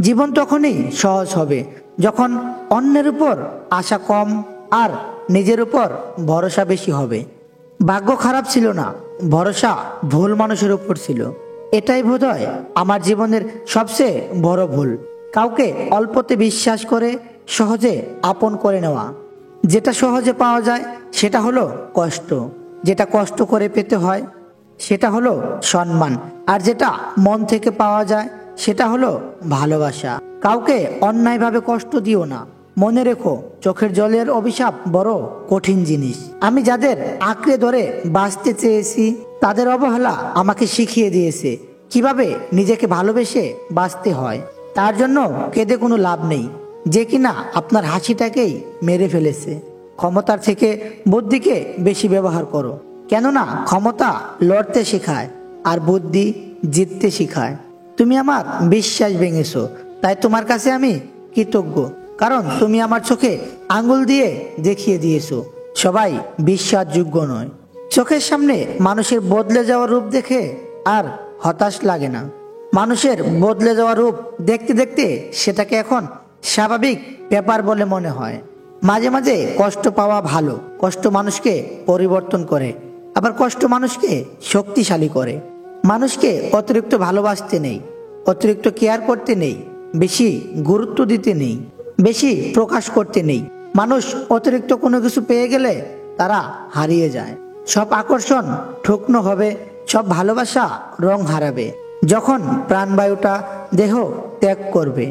জীবন তখনই সহজ হবে যখন অন্যের উপর আশা কম আর নিজের উপর ভরসা বেশি হবে। ভাগ্য খারাপ ছিল না, ভরসা ভুল মানুষের উপর ছিল। এটাই বোধহয় আমার জীবনের সবচেয়ে বড় ভুল। কাউকে অল্পতে বিশ্বাস করে সহজে আপন করে নেওয়া। যেটা সহজে পাওয়া যায় সেটা হলো কষ্ট, যেটা কষ্ট করে পেতে হয় সেটা হলো সম্মান, আর যেটা মন থেকে পাওয়া যায় সেটা হলো ভালোবাসা। কাউকে অন্যায়ভাবে কষ্ট দিও না। মনে রেখো, চোখের জলের অভিশাপ বড় কঠিন জিনিস। আমি যাদের আঁকড়ে ধরে বাঁচতে চেয়েছি তাদের অবহেলা আমাকে শিখিয়ে দিয়েছে কিভাবে নিজেকে ভালোবেসে বাঁচতে হয়। তার জন্য কেঁদে কোনো লাভ নেই, যে কিনা আপনার হাসিটাকেই মেরে ফেলেছে। ক্ষমতার থেকে বুদ্ধিকে বেশি ব্যবহার করো, কেননা ক্ষমতা লড়তে শেখায় আর বুদ্ধি জিততে শেখায়। তুমি আমার বিশ্বাস ভেঙেছো, তাই তোমার কাছে আমি কৃতজ্ঞ, কারণ তুমি আমার চোখে আঙ্গুল দিয়ে দেখিয়ে দিয়েছো সবাই বিশ্বাসযোগ্য নয়। চোখের সামনে মানুষের বদলে যাওয়া রূপ দেখে আর হতাশ লাগে না। মানুষের বদলে যাওয়া রূপ দেখতে দেখতে সেটাকে এখন স্বাভাবিক ব্যাপার বলে মনে হয়। মাঝে মাঝে কষ্ট পাওয়া ভালো। কষ্ট মানুষকে পরিবর্তন করে, আবার কষ্ট মানুষকে শক্তিশালী করে। মানুষকে অতিরিক্ত ভালোবাসতে নেই, অতিরিক্ত কেয়ার করতে নেই, বেশি গুরুত্ব দিতে নেই, বেশি প্রকাশ করতে নেই। মানুষ অতিরিক্ত কোনো কিছু পেয়ে গেলে তারা হারিয়ে যায়। সব আকর্ষণ ঠুকনো হবে, সব ভালোবাসা রং হারাবে যখন প্রাণবায়ুটা দেহ ত্যাগ করবে।